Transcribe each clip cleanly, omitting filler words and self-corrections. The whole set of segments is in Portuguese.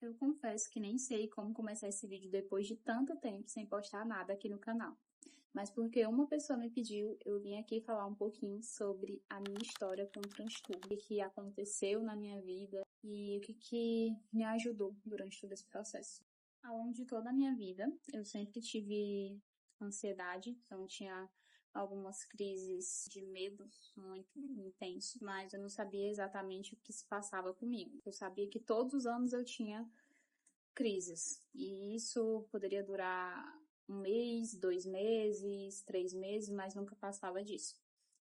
Eu confesso que nem sei como começar esse vídeo depois de tanto tempo sem postar nada aqui no canal. Mas porque uma pessoa me pediu, eu vim aqui falar um pouquinho sobre a minha história com o transtorno, o que aconteceu na minha vida e o que me ajudou durante todo esse processo. Ao longo de toda a minha vida, eu sempre tive ansiedade, então tinha algumas crises de medo muito intenso, mas eu não sabia exatamente o que se passava comigo. Eu sabia que todos os anos eu tinha crises, e isso poderia durar 1 mês, 2 meses, 3 meses, mas nunca passava disso.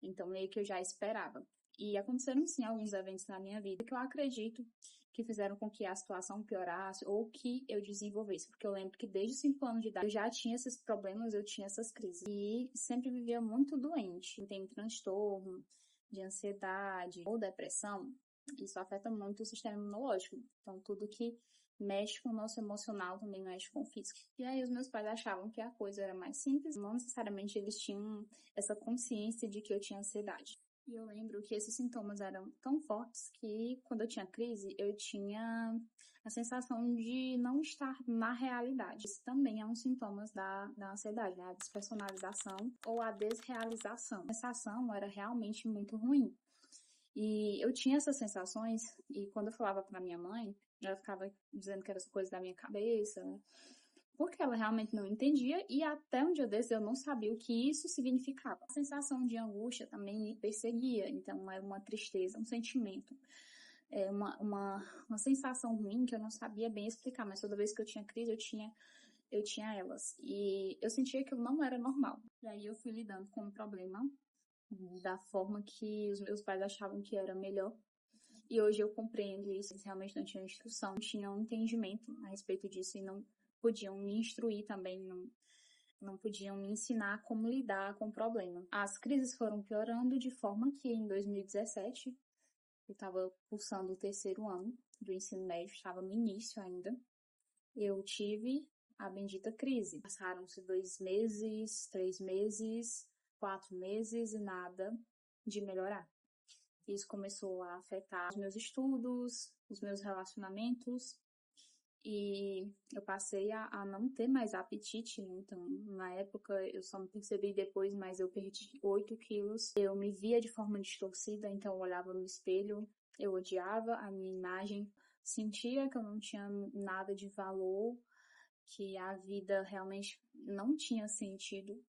Então, meio que eu já esperava. E aconteceram, sim, alguns eventos na minha vida que eu acredito que fizeram com que a situação piorasse ou que eu desenvolvesse. Porque eu lembro que desde os 5 anos de idade eu já tinha esses problemas, eu tinha essas crises. E sempre vivia muito doente. Tem transtorno de ansiedade ou depressão, isso afeta muito o sistema imunológico. Então, tudo que mexe com o nosso emocional também mexe com o físico. E aí os meus pais achavam que a coisa era mais simples, não necessariamente eles tinham essa consciência de que eu tinha ansiedade. E eu lembro que esses sintomas eram tão fortes que quando eu tinha crise, eu tinha a sensação de não estar na realidade. Isso também é um sintoma da ansiedade, né? A despersonalização ou a desrealização. A sensação era realmente muito ruim. E eu tinha essas sensações, e quando eu falava pra minha mãe, ela ficava dizendo que era coisa da minha cabeça, né? Porque ela realmente não entendia, e até um dia desses eu não sabia o que isso significava. A sensação de angústia também me perseguia, então era uma tristeza, um sentimento, uma sensação ruim que eu não sabia bem explicar, mas toda vez que eu tinha crise, eu tinha elas. E eu sentia que eu não era normal. E aí eu fui lidando com o problema da forma que os meus pais achavam que era melhor. E hoje eu compreendo isso, eles realmente não tinham instrução, não tinham entendimento a respeito disso e não podiam me instruir também, não podiam me ensinar como lidar com o problema. As crises foram piorando de forma que em 2017, eu estava cursando o 3º ano do ensino médio, estava no início ainda, eu tive a bendita crise. Passaram-se 2 meses, 3 meses, 4 meses e nada de melhorar. Isso começou a afetar os meus estudos, os meus relacionamentos, e eu passei a não ter mais apetite, né? Então, na época, eu só me percebi depois, mas eu perdi 8 quilos. Eu me via de forma distorcida, então eu olhava no espelho, eu odiava a minha imagem, sentia que eu não tinha nada de valor, que a vida realmente não tinha sentido,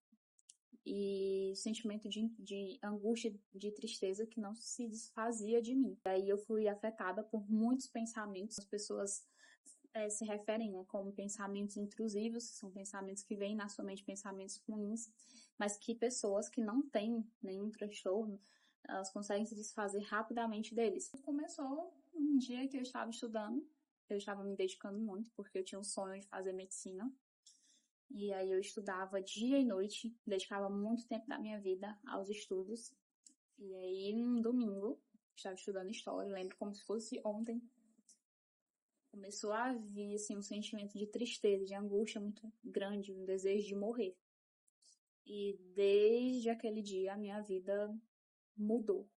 e sentimento de angústia, de tristeza que não se desfazia de mim. Daí eu fui afetada por muitos pensamentos. As pessoas se referem, né, como pensamentos intrusivos, que são pensamentos que vêm na sua mente, pensamentos ruins, mas que pessoas que não têm nenhum transtorno, elas conseguem se desfazer rapidamente deles. Começou um dia que eu estava estudando, eu estava me dedicando muito, porque eu tinha um sonho de fazer medicina. E aí eu estudava dia e noite, dedicava muito tempo da minha vida aos estudos. E aí, num domingo, estava estudando história, lembro como se fosse ontem, começou a vir assim, um sentimento de tristeza, de angústia muito grande, um desejo de morrer. E desde aquele dia a minha vida mudou,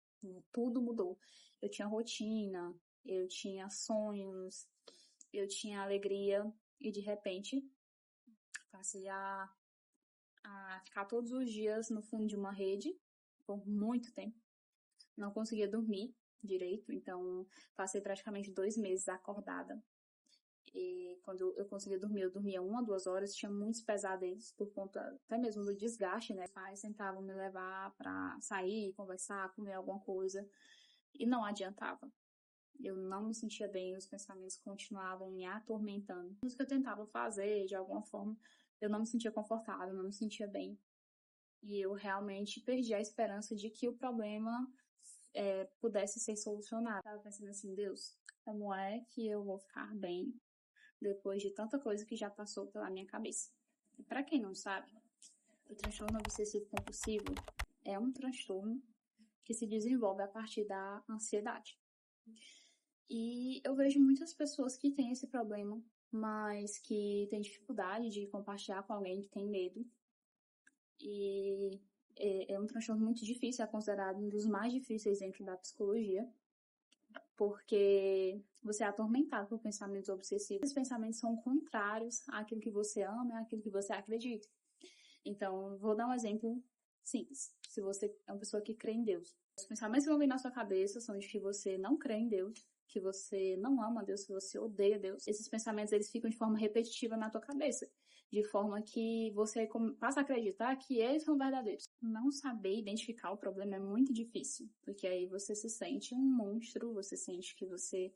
tudo mudou. Eu tinha rotina, eu tinha sonhos, eu tinha alegria, e de repente passei a ficar todos os dias no fundo de uma rede por muito tempo. Não conseguia dormir direito, então passei praticamente 2 meses acordada. E quando eu conseguia dormir, eu dormia 1 a 2 horas, tinha muitos pesadelos por conta até mesmo do desgaste, né? Os pais tentavam me levar para sair, conversar, comer alguma coisa, e não adiantava. Eu não me sentia bem, os pensamentos continuavam me atormentando. Tudo que eu tentava fazer, de alguma forma, eu não me sentia confortável, não me sentia bem. E eu realmente perdi a esperança de que o problema pudesse ser solucionado. Eu tava pensando assim, Deus, como é que eu vou ficar bem depois de tanta coisa que já passou pela minha cabeça? E para quem não sabe, o transtorno obsessivo compulsivo é um transtorno que se desenvolve a partir da ansiedade. E eu vejo muitas pessoas que têm esse problema, mas que têm dificuldade de compartilhar com alguém que tem medo. E é um transtorno muito difícil, é considerado um dos mais difíceis dentro da psicologia. porque você é atormentado por pensamentos obsessivos. Esses pensamentos são contrários àquilo que você ama, àquilo que você acredita. Então, vou dar um exemplo simples. Se você é uma pessoa que crê em Deus, os pensamentos que vão vir na sua cabeça são de que você não crê em Deus, que você não ama Deus, que você odeia Deus. Esses pensamentos, eles ficam de forma repetitiva na tua cabeça, de forma que você passa a acreditar que eles são verdadeiros. Não saber identificar o problema é muito difícil, porque aí você se sente um monstro, você sente que você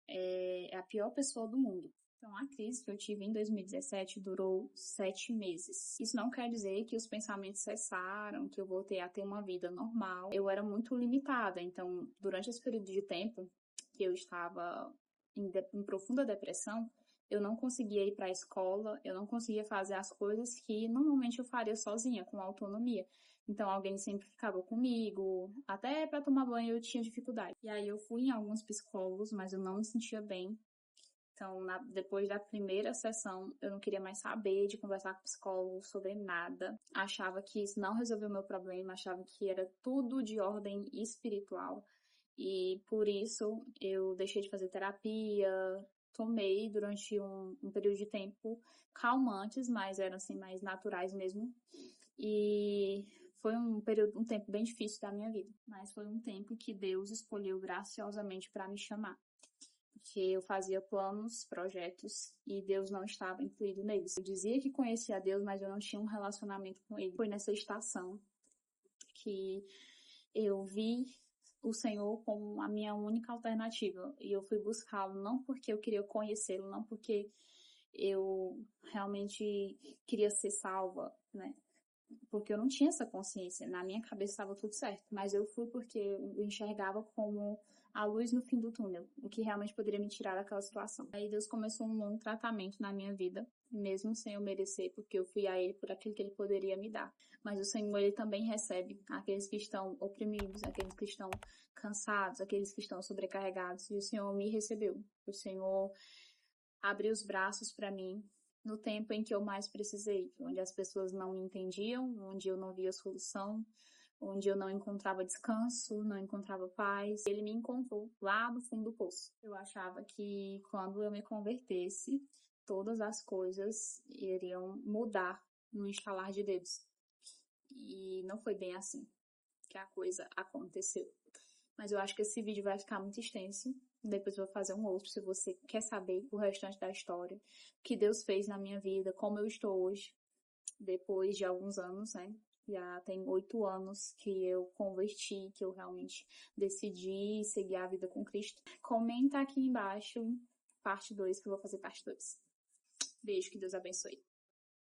é a pior pessoa do mundo. Então, a crise que eu tive em 2017 durou 7 meses. Isso não quer dizer que os pensamentos cessaram, que eu voltei a ter uma vida normal. Eu era muito limitada, então, durante esse período de tempo que eu estava em profunda depressão, eu não conseguia ir para a escola, eu não conseguia fazer as coisas que normalmente eu faria sozinha, com autonomia. Então, alguém sempre ficava comigo, até para tomar banho eu tinha dificuldade. E aí eu fui em alguns psicólogos, mas eu não me sentia bem. Então, depois da primeira sessão, eu não queria mais saber de conversar com o psicólogo sobre nada. Achava que isso não resolveu o meu problema, achava que era tudo de ordem espiritual. E por isso, eu deixei de fazer terapia, tomei durante um período de tempo calmantes, mas eram assim mais naturais mesmo. E foi um tempo bem difícil da minha vida, mas foi um tempo que Deus escolheu graciosamente para me chamar. Porque eu fazia planos, projetos, e Deus não estava incluído neles. Eu dizia que conhecia Deus, mas eu não tinha um relacionamento com Ele. Foi nessa estação que eu vi o Senhor como a minha única alternativa. E eu fui buscá-lo não porque eu queria conhecê-lo, não porque eu realmente queria ser salva, né? Porque eu não tinha essa consciência. Na minha cabeça estava tudo certo. Mas eu fui porque eu enxergava como a luz no fim do túnel, o que realmente poderia me tirar daquela situação. Aí Deus começou um longo tratamento na minha vida, mesmo sem eu merecer, porque eu fui a Ele por aquilo que Ele poderia me dar. Mas o Senhor, Ele também recebe aqueles que estão oprimidos, aqueles que estão cansados, aqueles que estão sobrecarregados. E o Senhor me recebeu. O Senhor abriu os braços para mim no tempo em que eu mais precisei, onde as pessoas não me entendiam, onde eu não via solução, onde eu não encontrava descanso, não encontrava paz. Ele me encontrou lá no fundo do poço. Eu achava que quando eu me convertesse, todas as coisas iriam mudar no estalar de dedos. E não foi bem assim que a coisa aconteceu. Mas eu acho que esse vídeo vai ficar muito extenso. Depois eu vou fazer um outro, se você quer saber o restante da história. O que Deus fez na minha vida, como eu estou hoje, depois de alguns anos, né? Já tem 8 anos que eu converti, que eu realmente decidi seguir a vida com Cristo. Comenta aqui embaixo, parte 2, que eu vou fazer parte 2. Beijo, que Deus abençoe.